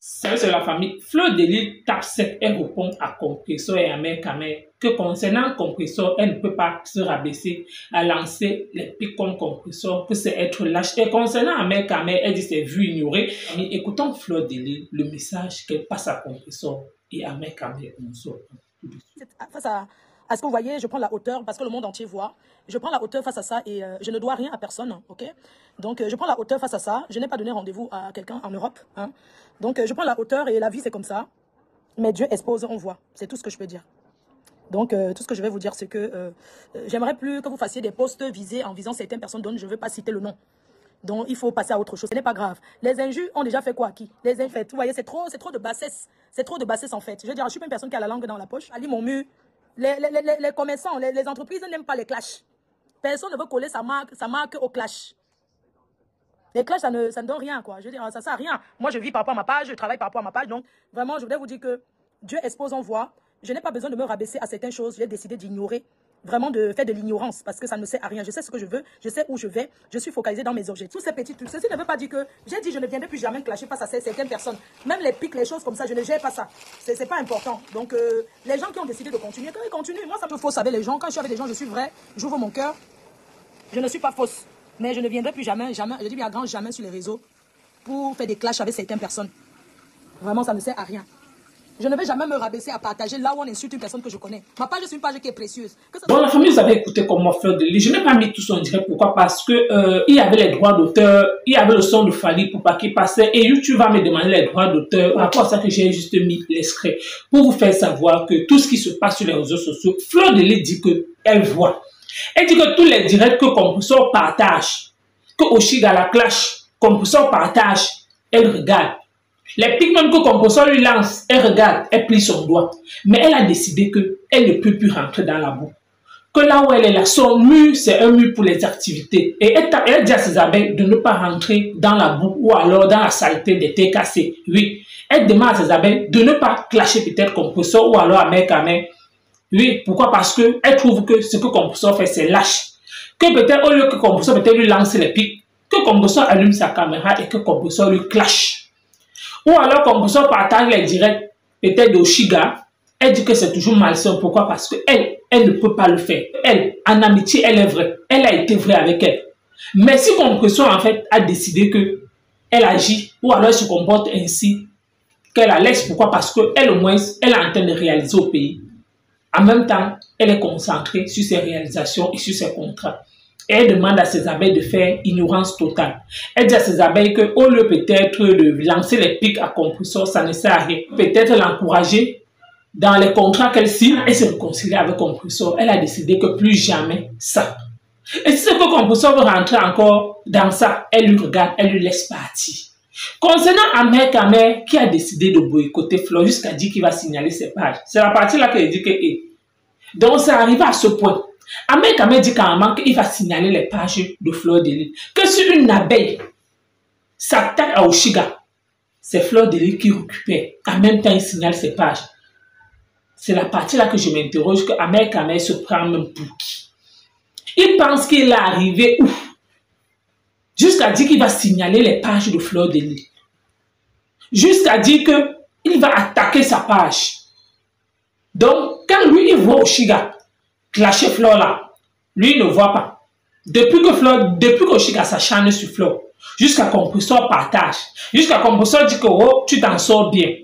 C'est la famille. Fleur de Lys tape sec, elle répond à Compressor et à Mère Camel que concernant Compressor, elle ne peut pas se rabaisser à lancer les pics comme Compressor, que c'est être lâche. Et concernant Mère Camel, elle dit c'est vu ignorer. Écoutons Fleur de Lys, le message qu'elle passe à Compressor et à Mère Camel. Face à ce que vous voyez, je prends la hauteur parce que le monde entier voit. Je prends la hauteur face à ça et je ne dois rien à personne, ok? Donc je prends la hauteur face à ça. Je n'ai pas donné rendez-vous à quelqu'un en Europe, hein? Donc je prends la hauteur et la vie c'est comme ça. Mais Dieu expose, on voit. C'est tout ce que je peux dire. Donc tout ce que je vais vous dire c'est que j'aimerais plus que vous fassiez des posts visés en visant certaines personnes dont je ne veux pas citer le nom. Donc il faut passer à autre chose. Ce n'est pas grave. Les injures ont déjà fait quoi qui? Les injures, vous voyez, c'est trop de bassesse. C'est trop de bassesse en fait. Je veux dire, je suis pas une personne qui a la langue dans la poche. Ali mon mur. Les commerçants, les entreprises n'aiment pas les clashs. Personne ne veut coller sa marque au clash. Les clashs, ça ne donne rien, quoi. Je veux dire, ça sert à rien. Moi, je vis par rapport à ma page, je travaille par rapport à ma page. Donc, vraiment, je voudrais vous dire que Dieu expose, on voit. Je n'ai pas besoin de me rabaisser à certaines choses. J'ai décidé d'ignorer, vraiment de faire de l'ignorance parce que ça ne sert à rien. Je sais ce que je veux, je sais où je vais, je suis focalisée dans mes objectifs. Tous ces petits trucs, ceci ne veut pas dire que j'ai dit je ne viendrai plus jamais clasher face à certaines personnes. Même les pics, les choses comme ça, je ne gère pas ça. C'est pas important. Donc, les gens qui ont décidé de continuer, quand ils continuent, moi, ça me faut savoir les gens. Quand je suis avec des gens, je suis vrai, j'ouvre mon cœur. Je ne suis pas fausse. Mais je ne viendrai plus jamais, je dis bien grand jamais sur les réseaux pour faire des clashs avec certaines personnes. Vraiment, ça ne sert à rien. Je ne vais jamais me rabaisser à partager là où on insulte une personne que je connais. Ma page, c'est une page qui est précieuse. Bon, la famille, vous avez écouté comment Fleur de Lys. Je n'ai pas mis tout son direct. Pourquoi? Parce que il y avait les droits d'auteur, il y avait le son de Fally Ipupa qui passait et YouTube va me demander les droits d'auteur. Par rapport à ça que j'ai juste mis l'extrait pour vous faire savoir que tout ce qui se passe sur les réseaux sociaux, Fleur de Lys dit qu'elle voit. Elle dit que tous les directs que Compressor partage, que Oshiga la clash, Compressor partage, elle regarde. Les pics même que Compressor lui lance, elle regarde, elle plie son doigt. Mais elle a décidé qu'elle ne peut plus rentrer dans la boue. Que là où elle est là, son mur, c'est un mur pour les activités. Et elle dit à ses abeilles de ne pas rentrer dans la boue ou alors dans la saleté des terres cassées. Oui, elle demande à ses abeilles de ne pas clasher peut-être Compressor ou alors à Mère Camel. Oui, pourquoi? Parce qu'elle trouve que ce que Compressor fait, c'est lâche. Que peut-être, au lieu que Compressor peut-être lui lance les pics, que Compressor allume sa caméra et que Compressor lui clash. Ou alors Compressor partage les directs, peut-être d'Oshiga. Elle dit que c'est toujours malsain. Pourquoi? Parce qu'elle ne peut pas le faire. Elle, en amitié, elle est vraie. Elle a été vraie avec elle. Mais si Compressor, en fait, a décidé qu'elle agit, ou alors elle se comporte ainsi, qu'elle la laisse. Pourquoi? Parce qu'elle, au moins, elle est en train de réaliser au pays. En même temps, elle est concentrée sur ses réalisations et sur ses contrats. Et elle demande à ses abeilles de faire ignorance totale. Elle dit à ses abeilles qu'au lieu peut-être de lancer les pics à Compressor, ça ne sert à rien. Peut-être l'encourager dans les contrats qu'elle signe et se réconcilier avec Compressor. Elle a décidé que plus jamais ça. Et si c'est que Compressor veut rentrer encore dans ça, elle lui regarde, elle lui laisse partir. Concernant Mère Camel qui a décidé de boycotter Fleur jusqu'à dire qu'il va signaler ses pages. C'est la partie là qu'elle dit que... Donc c'est arrivé à ce point. Mère Camel dit carrément qu'il va signaler les pages de Fleur de Lys. Que si une abeille s'attaque à Oshiga, c'est Fleur de Lys qui récupère. En même temps, il signale ses pages. C'est la partie là que je m'interroge que Mère Camel se prend même pour qui? Il pense qu'il est arrivé où? Jusqu'à dire qu'il va signaler les pages de Fleur de Lys. Jusqu'à dire qu'il va attaquer sa page. Donc, quand lui, il voit Oshiga clasher Fleur là, lui, il ne voit pas. Depuis qu'Oshiga s'acharne sur Fleur, jusqu'à Compressor partage, jusqu'à Compressor dit que oh, tu t'en sors bien.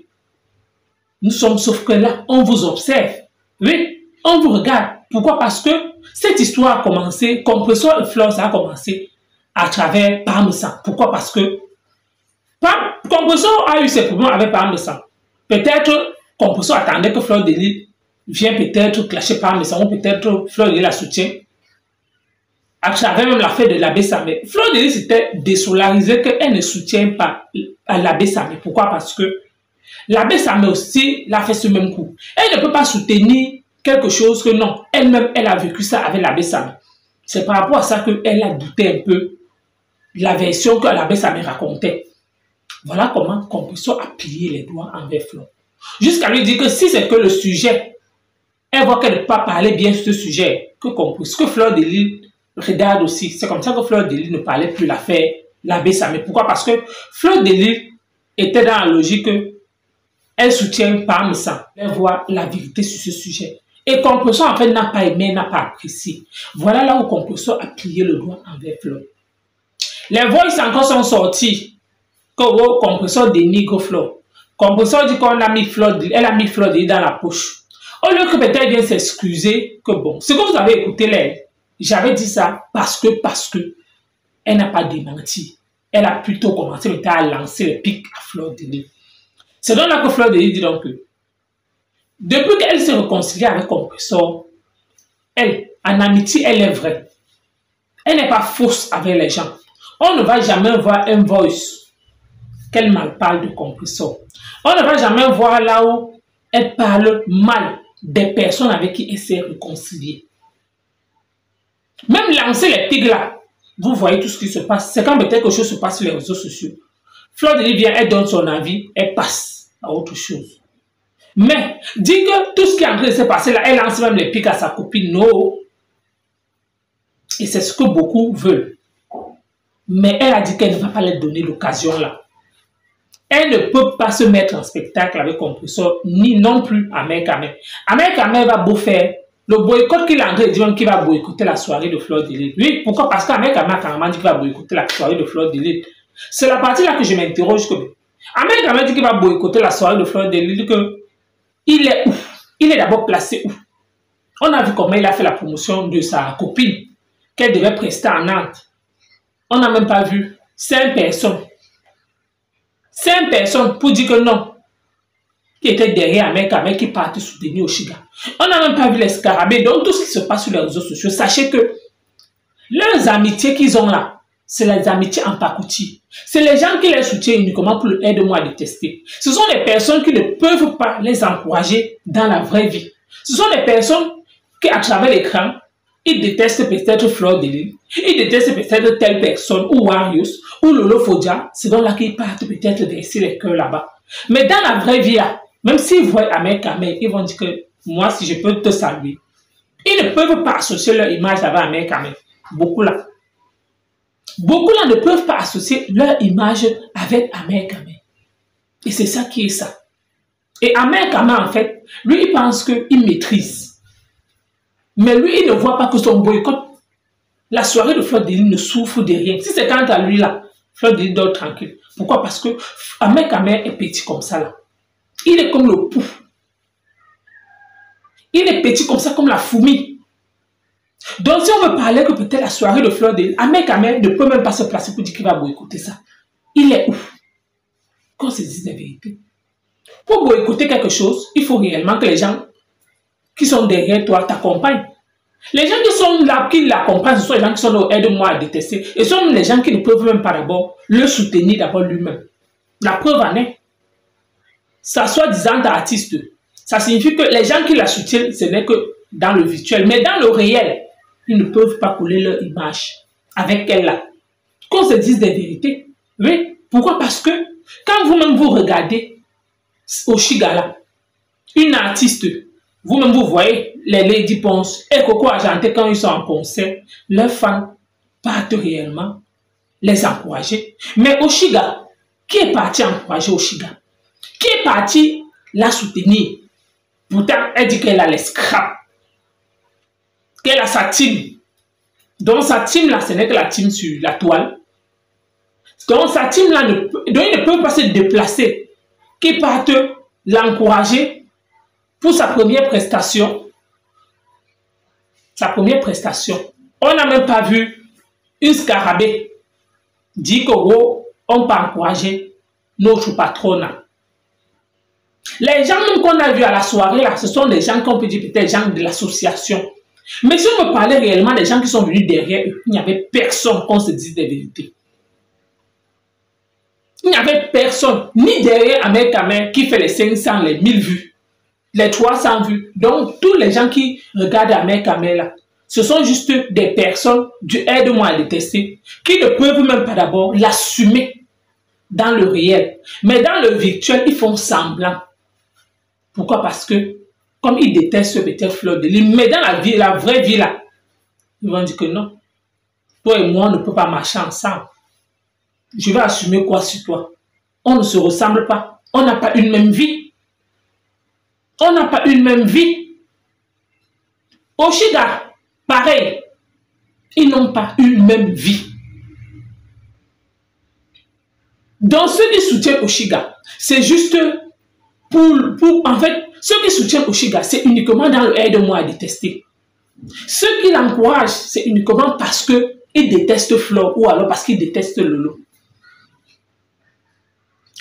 Nous sommes sauf que là, on vous observe. Oui, on vous regarde. Pourquoi? Parce que cette histoire a commencé, Compressor et Fleur, ça a commencé à travers Parmesan. Pourquoi? Parce que Compressor a eu ses problèmes avec Parmesan. Peut-être Compressor attendait que Fleur de Lys vienne peut-être clasher Parmesan ou peut-être Fleur de Lys la soutient. À travers même l'affaire de l'abbé Samé. Fleur de Lys s'était désolarisée qu'elle ne soutient pas l'abbé Samé. Pourquoi? Parce que l'abbé Samé aussi l'a fait ce même coup. Elle ne peut pas soutenir quelque chose que non. Elle-même, elle a vécu ça avec l'abbé Samé. C'est par rapport à ça qu'elle a douté un peu la version que l'abbé Samé racontait. Voilà comment Compressor a plié les doigts envers Fleur. Jusqu'à lui dire que si c'est que le sujet, elle voit qu'elle ne peut pas parler bien sur ce sujet, que Fleur de Lys regarde aussi. C'est comme ça que Fleur de Lys ne parlait plus l'affaire l'abbé Samé. Pourquoi? Parce que Fleur de Lys était dans la logique que elle soutient Pam San, elle voit la vérité sur ce sujet. Et Compresso, en fait, n'a pas aimé, n'a pas apprécié. Voilà là où Compresso a plié le doigt envers Fleur. Les voix encore sont sortis que Compresso dénigre Fleur. Compresso dit qu'on a mis Fleur, elle a mis Fleur dans la poche. Au lieu que peut-être vienne s'excuser que bon, ce que vous avez écouté là, j'avais dit ça parce que elle n'a pas démenti. Elle a plutôt commencé à lancer les pics à Fleur de Lys. C'est donc là que Fleur de Lys dit donc que depuis qu'elle s'est réconciliée avec Compresso, elle, en amitié, elle est vraie. Elle n'est pas fausse avec les gens. On ne va jamais voir un voice qu'elle mal parle de Compresso. On ne va jamais voir là où elle parle mal des personnes avec qui elle s'est réconciliée. Même lancer les pigs là, vous voyez tout ce qui se passe. C'est quand quelque chose se passe sur les réseaux sociaux. Fleur de Lys vient, elle donne son avis, elle passe à autre chose. Mais, dit que tout ce qui est en train de se passer là, elle lance même les pics à sa copine, non. Et c'est ce que beaucoup veulent. Mais elle a dit qu'elle ne va pas leur donner l'occasion là. Elle ne peut pas se mettre en spectacle avec Compresso, ni non plus Ahmed Kamel. Ahmed Kamel va beau faire le boycott qu'il a en train de dire même qu'il va boycotter la soirée de Fleur de Lys. Oui, pourquoi? Parce qu'Ahmed Kamel a carrément dit qu'il va boycotter la soirée de Fleur de Lys. C'est la partie là que je m'interroge. Ahmed Kamel dit qu'il va boycotter la soirée de Fleur de Lys, que il est où? Il est d'abord placé où? On a vu comment il a fait la promotion de sa copine qu'elle devait prester en Nantes. On n'a même pas vu 5 personnes. 5 personnes pour dire que non. Qui étaient derrière Ahmed Kamel qui partait soutenir Oshiga. On n'a même pas vu les scarabées. Donc tout ce qui se passe sur les réseaux sociaux, sachez que leurs amitiés qu'ils ont là, c'est les amitiés en pacotille. C'est les gens qui les soutiennent uniquement pour le aide-moi à détester. Ce sont des personnes qui ne peuvent pas les encourager dans la vraie vie. Ce sont des personnes qui, à travers l'écran, ils détestent peut-être Fleur de Lys, ils détestent peut-être telle personne, ou Warius, ou Lolo Fodia. C'est donc là qu'ils partent peut-être verser les cœurs là-bas. Mais dans la vraie vie, là, même s'ils voient Ahmed Kamel, ils vont dire que moi, si je peux te saluer. Ils ne peuvent pas associer leur image avec Ahmed Kamel. Beaucoup là. Beaucoup là ne peuvent pas associer leur image avec Ahmed Kamel. Et c'est ça qui est ça. Et Ahmed Kamel, en fait, lui, il pense qu'il maîtrise. Mais lui, il ne voit pas que son boycott, la soirée de Fleur de Lys ne souffre de rien. Si c'est quant à lui là, Fleur de Lys dort tranquille. Pourquoi? Parce que Ahmed Kamel est petit comme ça là. Il est comme le pouf. Il est petit comme ça, comme la fourmi. Donc, si on veut parler que peut-être la soirée de Fleur de Lys, Ahmed Kamel ne peut même pas se placer pour dire qu'il va boycotter ça. Il est ouf. Qu'on se dise la vérité. Pour boycotter quelque chose, il faut réellement que les gens qui sont derrière toi t'accompagnent. Les gens qui sont là, qui l'accompagnent, ce sont les gens qui sont là, aide-moi à détester. Et ce sont les gens qui ne peuvent même pas d'abord le soutenir d'abord lui-même. La preuve en est. Ça soi-disant artiste. Ça signifie que les gens qui la soutiennent, ce n'est que dans le virtuel. Mais dans le réel, ils ne peuvent pas coller leur image avec elle là. Qu'on se dise des vérités. Oui. Pourquoi? Parce que quand vous-même vous regardez Oshiga là, une artiste, vous-même vous voyez les Lady Ponce et Coco Argenté quand ils sont en concert, leurs fans partent réellement les encourager. Mais Oshiga, qui est parti encourager Oshiga? Qui est parti la soutenir? Pourtant, elle dit qu'elle a les scraps. Qu'elle a sa team. Donc, sa team là, ce n'est que la team sur la toile. Donc, sa team là, donc, ils ne peuvent pas se déplacer. Qui partent l'encourager pour sa première prestation. Sa première prestation. On n'a même pas vu une scarabée dire qu'on peut encourager notre patronat. Les gens qu'on a vus à la soirée, là, ce sont des gens qu'on peut dire peut-être des gens de l'association. Mais si on me parlait réellement des gens qui sont venus derrière eux, il n'y avait personne qu'on se dise des vérités. Il n'y avait personne, ni derrière Ahmed Kamel qui fait les 500, les 1000 vues, les 300 vues. Donc, tous les gens qui regardent Ahmed Kamel là, ce sont juste des personnes du aide-moi à détester qui ne peuvent même pas d'abord l'assumer dans le réel. Mais dans le virtuel, ils font semblant. Pourquoi? Parce que, comme ils détestent peut-être Fleur de Lys, mais dans la vie, la vraie vie là, ils vont dire que non. Toi et moi, on ne peut pas marcher ensemble. Je vais assumer quoi sur toi? On ne se ressemble pas. On n'a pas une même vie. On n'a pas une même vie. Oshiga, pareil. Ils n'ont pas une même vie. Donc, ceux qui soutiennent Oshiga, c'est juste en fait, ceux qui soutiennent Oshiga, c'est uniquement dans le aide-moi à détester. Ceux qui l'encouragent, c'est uniquement parce qu'ils détestent Flo ou alors parce qu'ils détestent Lolo.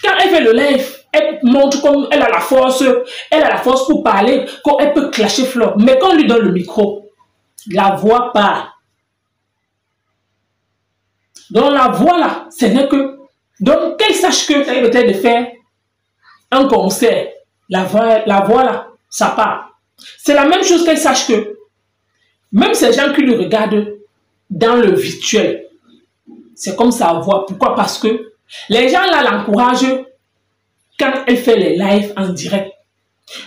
Quand elle fait le live, elle montre comme elle a la force pour parler, qu'elle peut clasher Flo. Mais quand on lui donne le micro, la voix part. Donc la voix là, ce n'est que... Donc qu'elle sache que ça peut-être de faire un concert, la voix là, ça part. C'est la même chose qu'elle sache que même ces gens qui le regardent dans le virtuel, c'est comme sa voix. Pourquoi? Parce que les gens là l'encouragent quand elle fait les lives en direct.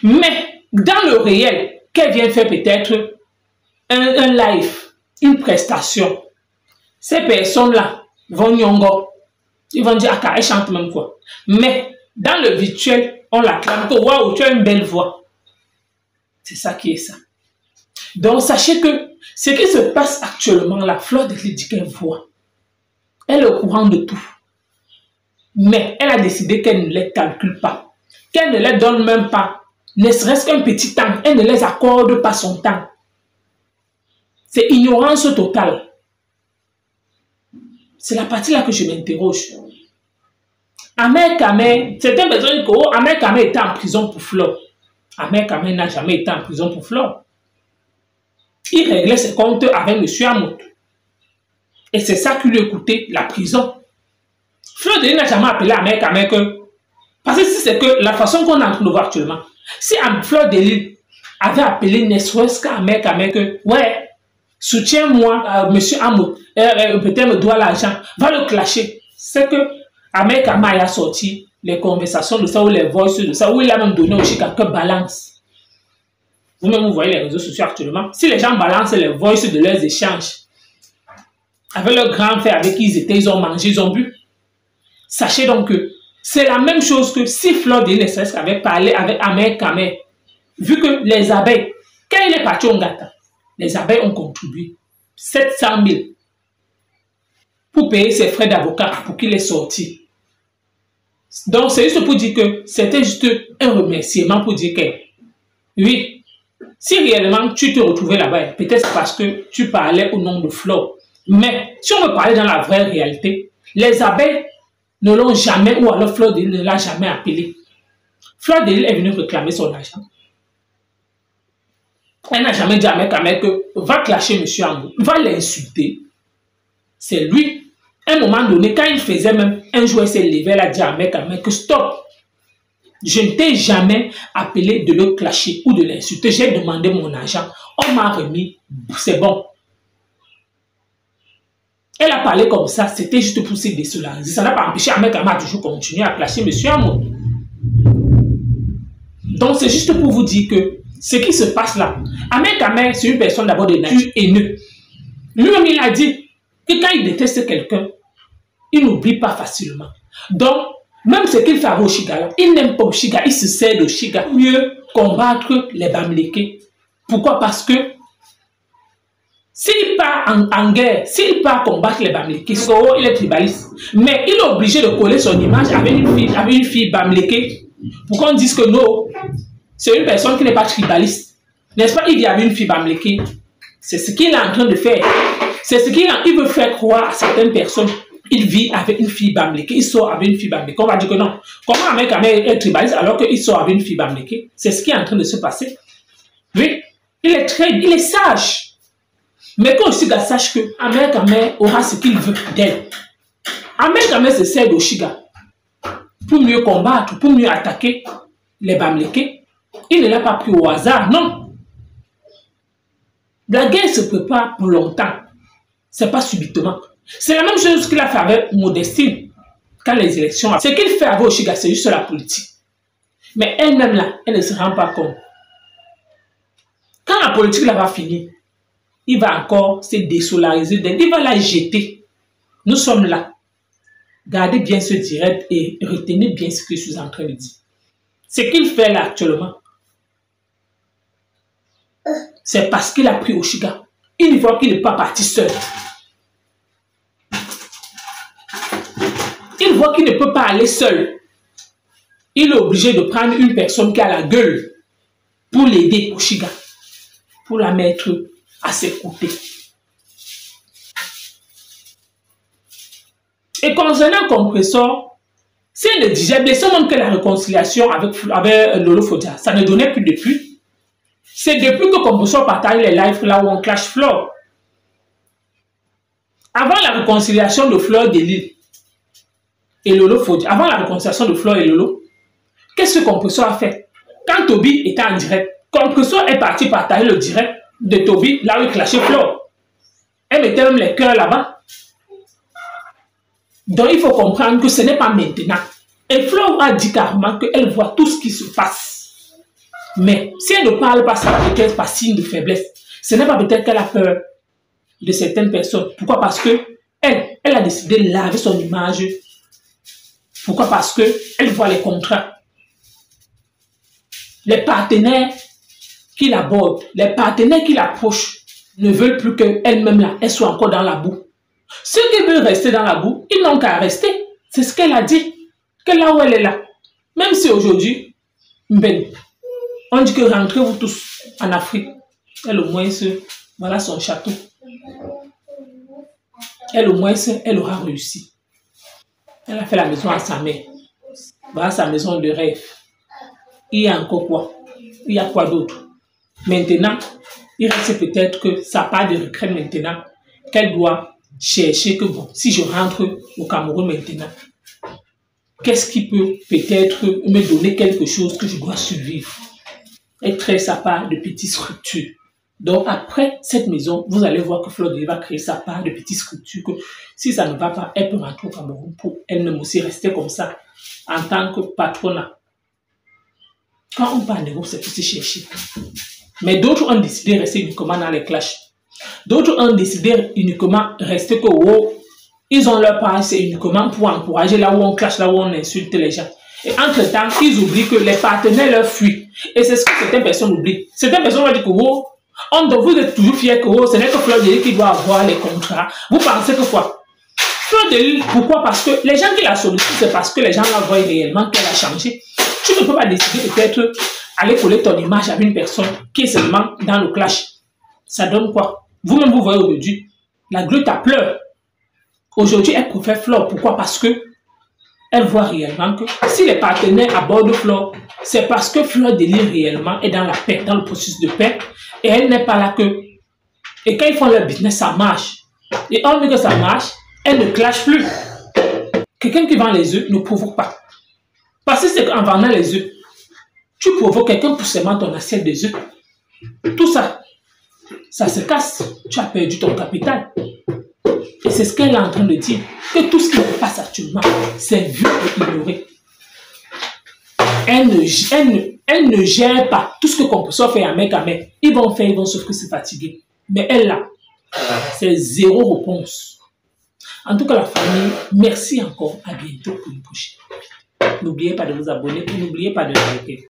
Mais dans le réel, qu'elle vient faire peut-être un live, une prestation, ces personnes-là vont nyongo. Ils vont dire, ah, elle chante même quoi. Mais dans le virtuel, on l'acclame que waouh, tu as une belle voix. C'est ça qui est ça. Donc, sachez que ce qui se passe actuellement, la Fleur de Lys dit qu'elle voit. Elle est au courant de tout. Mais elle a décidé qu'elle ne les calcule pas. Qu'elle ne les donne même pas, ne serait-ce qu'un petit temps. Elle ne les accorde pas son temps. C'est ignorance totale. C'est la partie là que je m'interroge. Ahmed Kamel, certaines personnes disent que Ahmed Kamel était en prison pour Flo. Ahmed Kamel n'a jamais été en prison pour Flo. Il réglait ses comptes avec M. Amout. Et c'est ça qui lui a coûté la prison. Fleur de Lys n'a jamais appelé Ahmed Kamel que... Parce que si c'est que la façon qu'on est en train de voir actuellement, si Fleur de Lys avait appelé Neswes qu'Ahmed Kamel que... Ouais, soutiens-moi, M. Amout. Peut-être me doit l'argent. Va le clasher. C'est que Ahmed Kamel a sorti les conversations de ça ou les voices de ça, où il a même donné aussi quelques balances. Vous-même, vous voyez les réseaux sociaux actuellement. Si les gens balancent les voices de leurs échanges, avec leur grand frère avec qui ils étaient, ils ont mangé, ils ont bu. Sachez donc que c'est la même chose que si Fleur de Lys avait parlé avec Ahmed Kamel, vu que les abeilles, quand il est parti au Ngata, les abeilles ont contribué 700 000 pour payer ses frais d'avocat pour qu'il est sorti. Donc, c'est juste pour dire que c'était juste un remerciement pour dire que, oui, si réellement tu te retrouvais là-bas, peut-être parce que tu parlais au nom de Flo. Mais si on me parlait dans la vraie réalité, les abeilles ne l'ont jamais, ou alors Fleur de Lys ne l'a jamais appelé. Fleur de Lys est venue réclamer son argent. Elle n'a jamais dit à Ahmed que va clasher M. Amout, va l'insulter. C'est lui. À un moment donné, quand il faisait même un jour, il s'est levé, elle a dit à Ahmed que stop. Je ne t'ai jamais appelé de le clasher ou de l'insulter. J'ai demandé mon argent. On m'a remis. C'est bon. Elle a parlé comme ça. C'était juste pour se désolariser. Ça n'a pas empêché Ahmed Kamel à toujours continuer à clasher M. Amout. Donc, c'est juste pour vous dire que ce qui se passe là, Ahmed Kamel, c'est une personne d'abord de nature haineuse. Lui-même, il a dit que quand il déteste quelqu'un, il n'oublie pas facilement. Donc, même ce qu'il fait avec Oshiga, il n'aime pas Oshiga, il se sert d'Oshiga pour mieux combattre les Bamileke. Pourquoi? Parce que s'il part en guerre, s'il part combattre les Bamileke, il est tribaliste. Mais il est obligé de coller son image avec une fille Bamileke pour qu'on dise que non, c'est une personne qui n'est pas tribaliste. N'est-ce pas? Il y avait une fille Bamileke. C'est ce qu'il est en train de faire. C'est ce qu'il veut faire croire à certaines personnes. Il vit avec une fille Bamileke, il sort avec une fille Bamileke. On va dire que non. Comment Ahmed Kamel est tribaliste alors qu'il sort avec une fille Bamileke? C'est ce qui est en train de se passer. Oui, il est sage. Mais quand Oshiga sache que Ahmed Kamel aura ce qu'il veut d'elle. Ahmed Kamel se sert d'Oshiga pour mieux combattre, pour mieux attaquer les Bamileke. Il ne l'a pas pris au hasard, non. La guerre se prépare pour longtemps. Ce n'est pas subitement. C'est la même chose qu'il a fait avec Modestine quand les élections. Ce qu'il fait avec Oshiga, c'est juste la politique. Mais elle-même là, elle ne se rend pas compte. Quand la politique là va finir, il va encore se désolariser d'elle. Il va la jeter. Nous sommes là. Gardez bien ce direct et retenez bien ce que je suis en train de dire. Ce qu'il fait là actuellement, c'est parce qu'il a pris Oshiga. Il voit qu'il n'est pas parti seul. Il voit qu'il ne peut pas aller seul. Il est obligé de prendre une personne qui a la gueule pour l'aider, Oshiga, pour la mettre à ses côtés. Et concernant Compressor, c'est le digère, laissons même que la réconciliation avec Lolo Fodia, ça ne donnait plus depuis. C'est depuis que Compressor partage les lives là où on clash Flore. Avant la réconciliation de Flore de Lille et Lolo Fodia, avant la réconciliation de Flore et Lolo, qu'est-ce que Compressor a fait? Quand Toby était en direct, Compressor est parti partager le direct de Toby là où il clashait Flore. Elle mettait même les cœurs là-bas. Donc il faut comprendre que ce n'est pas maintenant. Et Flore a dit carrément qu'elle voit tout ce qui se passe. Mais si elle ne parle pas, ça va peut-être pas signe de faiblesse. Ce n'est pas peut-être qu'elle a peur de certaines personnes. Pourquoi? Parce que elle a décidé de laver son image. Pourquoi? Parce que elle voit les contrats. Les partenaires qui l'abordent, les partenaires qui l'approchent ne veulent plus qu'elle-même là, elle soit encore dans la boue. Ceux qui veulent rester dans la boue, ils n'ont qu'à rester. C'est ce qu'elle a dit. Que là où elle est là. Même si aujourd'hui, on dit que rentrez-vous tous en Afrique. Elle au moins, voilà son château. Elle au moins, elle aura réussi. Elle a fait la maison à sa mère. Voilà sa maison de rêve. Il y a encore quoi? Il y a quoi d'autre? Maintenant, il reste peut-être que ça part de regret maintenant qu'elle doit chercher que bon, si je rentre au Cameroun maintenant, qu'est-ce qui peut peut-être me donner quelque chose que je dois survivre? Elle crée sa part de petites structures. Donc après cette maison, vous allez voir que Flore va créer sa part de petites structures. Que si ça ne va pas, elle peut rentrer au Cameroun pour elle-même aussi rester comme ça en tant que patronat. Quand on parle de vous, c'est pour se chercher. Mais d'autres ont décidé de rester uniquement dans les clashs. D'autres ont décidé uniquement de rester que oh, ils ont leur part, c'est uniquement pour encourager là où on clash, là où on insulte les gens. Et entre-temps, ils oublient que les partenaires leur fuient. Et c'est ce que certaines personnes oublient. Certaines personnes vont dire que oh, vous êtes toujours fiers que oh, ce n'est que Flore de Lille qui doit avoir les contrats. Vous pensez que quoi? Flore de Lille, pourquoi? Parce que les gens qui la sollicitent, c'est parce que les gens la voient réellement qu'elle a changé. Tu ne peux pas décider peut-être aller coller ton image à une personne qui est seulement dans le clash. Ça donne quoi? Vous-même, vous voyez aujourd'hui, la glutte à pleurs. Aujourd'hui, elle préfère Flore. Pourquoi? Parce que elle voit réellement que si les partenaires abordent Flore, c'est parce que Flore de Lille réellement est dans la paix, dans le processus de paix, et elle n'est pas là que... Et quand ils font leur business, ça marche. Et on veut que ça marche, elle ne clash plus. Quelqu'un qui vend les œufs ne provoque pas. Parce que c'est qu'en vendant les œufs, tu provoques quelqu'un pour seulement ton assiette des œufs. Tout ça, ça se casse. Tu as perdu ton capital. Et c'est ce qu'elle est en train de dire. Que tout ce qui se passe actuellement, c'est vu et ignoré. Elle ne gère pas tout ce que Compressor fait à mec. Ils vont faire, ils vont sauf que se fatiguer. Mais elle là, c'est zéro réponse. En tout cas, la famille, merci encore. À bientôt pour une prochaine. N'oubliez pas de vous abonner et n'oubliez pas de liker.